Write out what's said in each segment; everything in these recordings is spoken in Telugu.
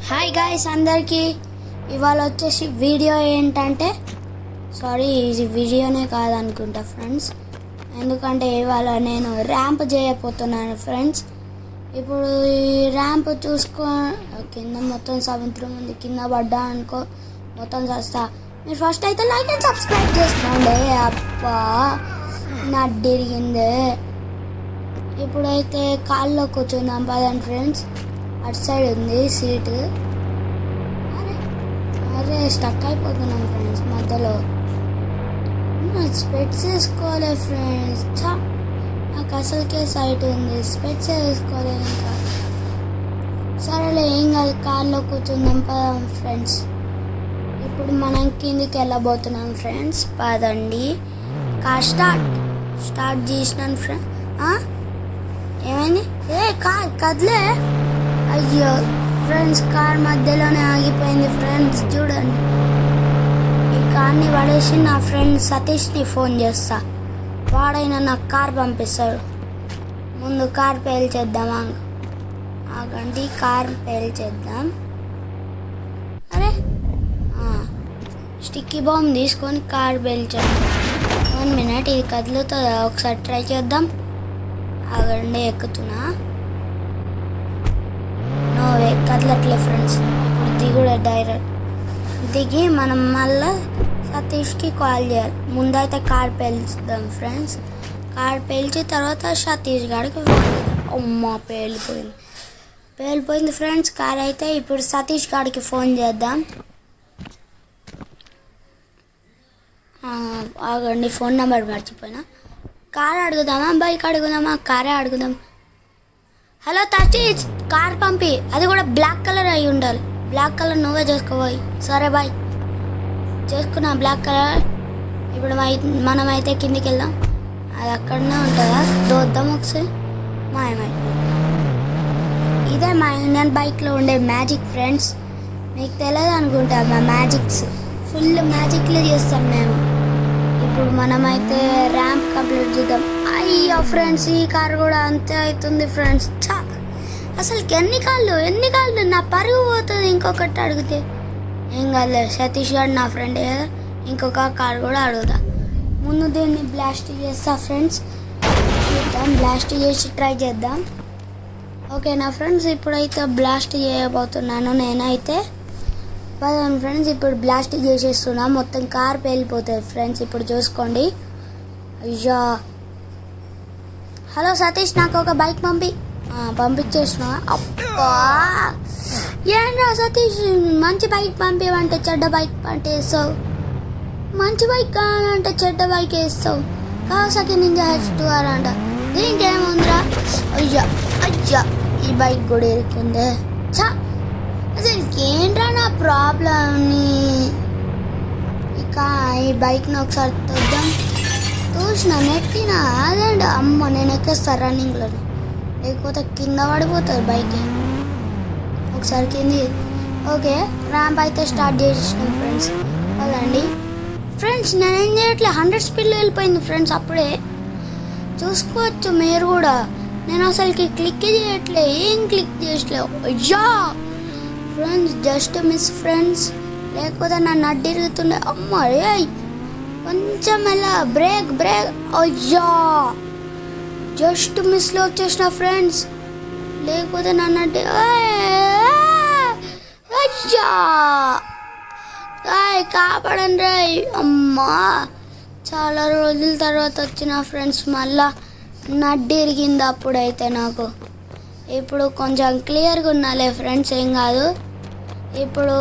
హాయ్ గాయ్స్ అందరికీ ఇవాళ వచ్చేసి వీడియో ఏంటంటే ఇది వీడియోనే కాదనుకుంటా ఫ్రెండ్స్, ఎందుకంటే ఇవాళ నేను ర్యాంప్ చేయబోతున్నాను ఫ్రెండ్స్. ఇప్పుడు ఈ ర్యాంప్ కింద మొత్తం సముద్రం ఉంది, కింద పడ్డా అనుకో మొత్తం చేస్తా. మీరు ఫస్ట్ అయితే లైక్ అండ్ సబ్స్క్రైబ్ చేసుకోండి. అబ్బా నడ్డిరిగిందే. ఇప్పుడైతే కాల్లో కూర్చుందాం పదండి ఫ్రెండ్స్. అటు సైడ్ ఉంది సీటు. అరే స్టక్ అయిపోతున్నాం ఫ్రెండ్స్ మధ్యలో. స్పెట్స్ వేసుకోవాలి ఫ్రెండ్స్. నాకు అసలుకే సైట్ ఉంది, స్పెట్స్ వేసుకోలేదు ఇంకా. సరేలే ఏం కాదు, కార్లో కూర్చుందాం పదాం ఫ్రెండ్స్. ఇప్పుడు మనం కిందికి వెళ్ళబోతున్నాం ఫ్రెండ్స్, పదండి. కార్ స్టార్ట్ చేసినాను ఫ్రెండ్. ఏమైంది? కార్ కదిలే. అయ్యో ఫ్రెండ్స్, కార్ మధ్యలోనే ఆగిపోయింది ఫ్రెండ్స్. చూడండి, ఈ కార్ని పడేసి నా ఫ్రెండ్ సతీష్ని ఫోన్ చేస్తా, వాడైనా నాకు కార్ పంపిస్తాడు. ముందు కార్ పేల్చేద్దామా? ఆగండి, కార్ పేల్చేద్దాం. అరే స్టిక్కీ బాంబ్ తీసుకొని కార్ పేల్చేద్దాం. 1 మినిట్, ఇది కదులుతుందా ఒకసారి ట్రై చేద్దాం. ఆగండి, ఎక్కుతున్నా. నోవే కదలట్లే ఫ్రెండ్స్. ఇప్పుడు దిగుడే డైరెక్ట్ దిగి మనం మళ్ళీ సతీష్కి కాల్ చేయాలి. ముందైతే కార్ పేల్చుదాం ఫ్రెండ్స్. కార్ పేల్చి తర్వాత సతీష్ గారికి ఫోన్ చేద్దాం. అమ్మా పేలిపోయింది ఫ్రెండ్స్ కార్ అయితే. ఇప్పుడు సతీష్ గారికి ఫోన్ చేద్దాం. ఆగండి, ఫోన్ నెంబర్ మర్చిపోయినా. కార్ అడుగుదామా బైక్ అడుగుదామా? కారే అడుగుదాం. హలో సతీష్, కార్ పంపి, అది కూడా బ్లాక్ కలర్ అయి ఉండాలి. బ్లాక్ కలర్ నువ్వే చేసుకోబోయి. సరే బాయ్, చేసుకున్నా బ్లాక్ కలర్. ఇప్పుడు మనమైతే కిందికి వెళ్దాం. అది అక్కడనే ఉంటుందా? దోద్దాం ఒకసారి. మాయమైపోయింది. ఇదే మా ఇండియన్ బైక్లో ఉండే మ్యాజిక్ ఫ్రెండ్స్. మీకు తెలియదు అనుకుంటా, మా మ్యాజిక్స్ ఫుల్ మ్యాజిక్లు చేస్తాం మేము. ఇప్పుడు మనమైతే ర్యాంప్ కంప్లీట్ చేద్దాం. అయ్యో ఫ్రెండ్స్, ఈ కార్ కూడా అంతే అవుతుంది ఫ్రెండ్స్. అసలుకి ఎన్ని కాళ్ళు నా పరుగు పోతుంది. ఇంకొకటి అడిగితే ఏం కాదు, సతీష్ గారు నా ఫ్రెండ్ కదా, ఇంకొక కార్ కూడా అడుగుదా. ముందు దీన్ని బ్లాస్ట్ చేస్తా ఫ్రెండ్స్. బ్లాస్ట్ చేసి ట్రై చేద్దాం. ఓకేనా ఫ్రెండ్స్, ఇప్పుడైతే బ్లాస్ట్ చేయబోతున్నాను నేనైతే. పదండి ఫ్రెండ్స్, ఇప్పుడు బ్లాస్ట్ చేసేస్తున్నా. మొత్తం కార్ పేలిపోతుంది ఫ్రెండ్స్. ఇప్పుడు చూసుకోండి. అయ్యా, హలో సతీష్, నాకు ఒక బైక్ పంపించేసిన. అబ్బా ఏంట్రా సతీష్, మంచి బైక్ పంపివంటే చెడ్డ బైక్ పంటేస్తావు. మంచి బైక్ కావాలంటే చెడ్డ బైక్ వేస్తావు. కావాసాకి నింజా H2R అంట, దీనికేముందిరా? అయ్యా ఈ బైక్ కూడా ఇరుక్కుందే. అసలు ఏంట్రా నా ప్రాబ్లమ్ని. ఇక ఈ బైక్ని ఒకసారి చూసిన నెట్టిన అదేంటి. అమ్మ నేను ఎక్కేస్తా రన్నింగ్లో, లేకపోతే కింద పడిపోతుంది బైక్. ఒకసారి కింది. ఓకే, ర్యాంప్ అయితే స్టార్ట్ చేసేసినాం ఫ్రెండ్స్. అదండి ఫ్రెండ్స్, నేనేం చేయట్లే, 100 స్పీడ్లో వెళ్ళిపోయింది ఫ్రెండ్స్. అప్పుడే చూసుకోవచ్చు మీరు కూడా. నేను అసలుకి క్లిక్ చేయట్లే, ఏం క్లిక్ చేసలేవు. అయ్యా ఫ్రెండ్స్, జస్ట్ మిస్ ఫ్రెండ్స్, లేకపోతే నన్ను అడ్డిరుగుతుండే. అమ్మ కొంచెం ఎలా బ్రేక్. అయ్యా జస్ట్ మిస్లో వచ్చేసిన ఫ్రెండ్స్, లేకపోతే నన్ను అడ్డి. అయ్యా కాపాడండి రాయ్. అమ్మా చాలా రోజుల తర్వాత వచ్చిన ఫ్రెండ్స్, మళ్ళా నడ్డి ఇరిగింది అప్పుడైతే నాకు. ఇప్పుడు కొంచెం క్లియర్గా ఉన్నాలే ఫ్రెండ్స్, ఏం కాదు. ఇప్పుడు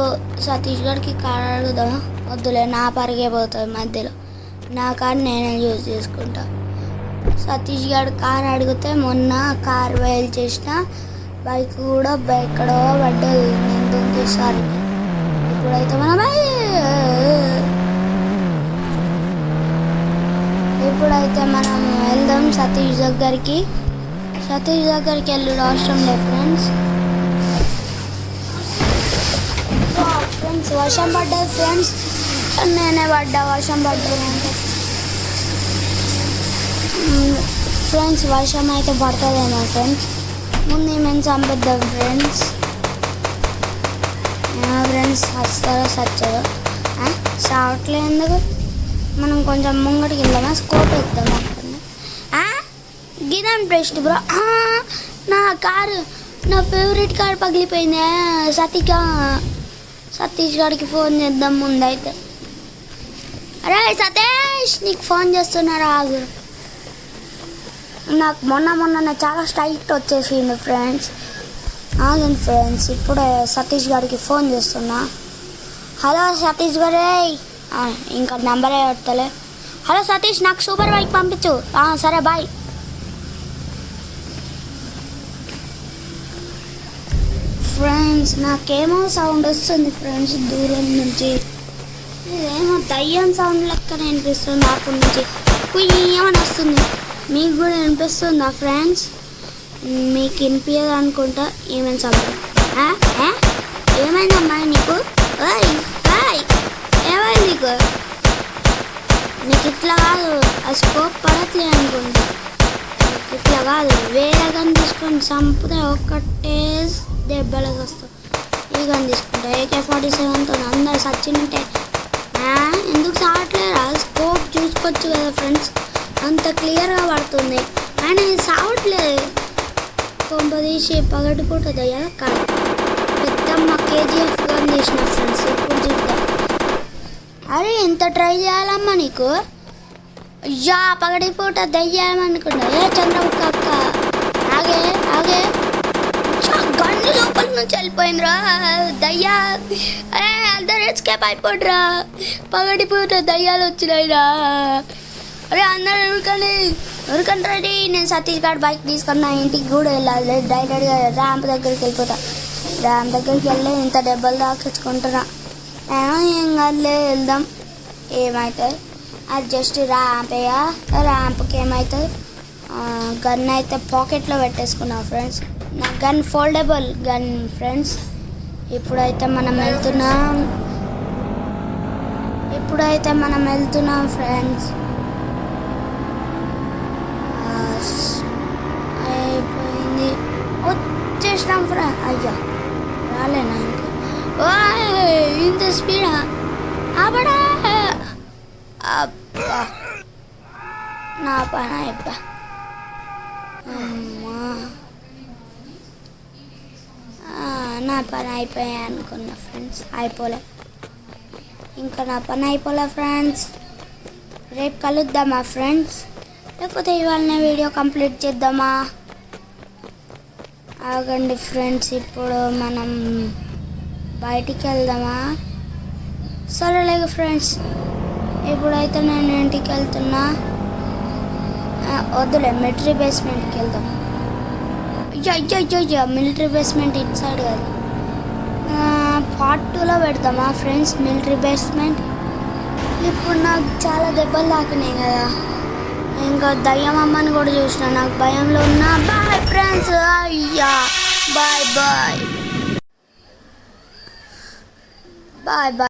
సతీష్ గారికి కార్ అడుగుదామా? వద్దులే, నా పరిగే పోతుంది మధ్యలో. నా కార్ నేనే యూజ్ చేసుకుంటా. సతీష్ గారు కార్ అడిగితే మొన్న కార్ వేల్ చేసిన బైక్ కూడా ఎక్కడో పడ్డది, నేను దుంకేసారి. ఇప్పుడైతే మనం వెళ్దాం సతీష్ దగ్గరికి. వెళ్ళడం అవసరం లేదు ఫ్రెండ్స్. వర్షం పడ్డది ఫ్రెండ్స్, నేనే పడ్డా. వర్షం పడ్డది ఫ్రెండ్స్, వర్షం అయితే పడుతుందేమో ఫ్రెండ్స్. ముందు మేము చంపేద్దాం ఫ్రెండ్స్. సచ్చదు షార్ట్లో ఎందుకు మనం కొంచెం ముంగడికి వెళ్దామా స్కోప్ వేద్దాం అక్కడ గిదాం బెస్ట్ బ్రో నా కారు నా ఫేవరెట్ కార్ పగిలిపోయింది సతీష్ గారికి ఫోన్ చేద్దాం ముందైతే అరే సతీష్ నీకు ఫోన్ చేస్తున్నారా ఆగు నాకు మొన్న చాలా స్ట్రైట్ వచ్చేసింది ఫ్రెండ్స్ ఆగండి ఫ్రెండ్స్ ఇప్పుడే సతీష్ గారికి ఫోన్ చేస్తున్నా హలో సతీష్ గారే ఇంకా నెంబరే పెట్టలే హలో సతీష్ నాకు సూపర్ బైక్ పంపించు సరే బాయ్ ఫ్రెండ్స్ నాకేమో సౌండ్ వస్తుంది ఫ్రెండ్స్ దూరం నుంచి ఇదేమో దయ్యం సౌండ్ లెక్క వినిపిస్తుంది నాకు నుంచి కుయ్యమని వస్తుంది మీకు కూడా వినిపిస్తుందా ఫ్రెండ్స్ మీకు వినిపించదు అనుకుంటా ఏమైనా సౌండ్ ఏమైందమ్మా నీకు ఏమైంది నీకు ఇట్లా కాదు ఆ స్కోప్ పడట్లే అనుకుంటా ఇట్లా కాదు వేరే గన్ తీసుకొని చంపితే ఒక్కటే దెబ్బలకు వస్తాం ఈ గన్ తీసుకుంటా AK-47తో అందరు సచ్చినట్టే ఎందుకు సావట్లేరా స్కోప్ చూసుకోవచ్చు కదా ఫ్రెండ్స్ అంత క్లియర్గా పడుతుంది కానీ సావట్లేదు కొంప తీసి పగటిపూట దయ్యాల కాదు పెద్దమ్మ KGF గన్ తీసిన ఫ్రెండ్స్ ఇప్పుడు చూద్దాం అరే ఎంత ట్రై చేయాలమ్మా నీకు అయ్యా పగటిపూట దయ్యామనుకున్నా చంద్రముఖ అక్క ఆగే గన్ను లోపల నుంచి వెళ్ళిపోయిందిరా దయ్యా అరే అందరు ఎస్కేప్ అయిపోడ్రా పగటిపూట దయ్యాలు వచ్చినాయిరా అరే అందరు ఉరకండి రెడీ నేను సతీష్ గారి బైక్ తీసుకున్నా ఇంటికి కూడా వెళ్ళాలి డైరెక్ట్గా ర్యాంప్ దగ్గరికి వెళ్ళిపోతా ర్యాంప్ దగ్గరికి వెళ్ళి ఇంత దెబ్బలు దాచుకుంటున్నా ఏం కాదులే వెళ్దాం ఏమవుతుంది అది జస్ట్ ర్యాంప్కి ఏమవుతుంది గన్ అయితే పాకెట్లో పెట్టేసుకున్నాం ఫ్రెండ్స్ నా గన్ ఫోల్డబుల్ గన్ ఫ్రెండ్స్ ఇప్పుడైతే మనం వెళ్తున్నాం ఫ్రెండ్స్ అయిపోయింది వచ్చేసినాం ఫ్రెండ్స్ అయ్యా రాలేనా ఇంకా ఇంత స్పీడా అబ్బడా అబ్బా నా పని అయిపో అమ్మా నా పని అయిపోయా అనుకున్నా ఫ్రెండ్స్ అయిపోలే ఇంకా నా పని అయిపోలే ఫ్రెండ్స్ రేపు కలుద్దామా ఫ్రెండ్స్ లేకపోతే ఇవాళనే వీడియో కంప్లీట్ చేద్దామా ఆగండి ఫ్రెండ్స్ ఇప్పుడు మనం బయటికి వెళ్దామా సరేలేక ఫ్రెండ్స్ ఇప్పుడైతే నేను ఇంటికి వెళ్తున్నా వద్దులే మిలిటరీ బేస్మెంట్కి వెళ్దాం అయ్యో మిలిటరీ బేస్మెంట్ ఇటు సైడ్ కదా పార్ట్ 2లో పెడతామా ఫ్రెండ్స్ మిలిటరీ బేస్మెంట్ ఇప్పుడు నాకు చాలా దెబ్బలు తాకినాయి కదా ఇంకా దయ్యం అమ్మని కూడా చూసిన నాకు భయంలో ఉన్నా బాయ్ ఫ్రెండ్స్ అయ్యా బాయ్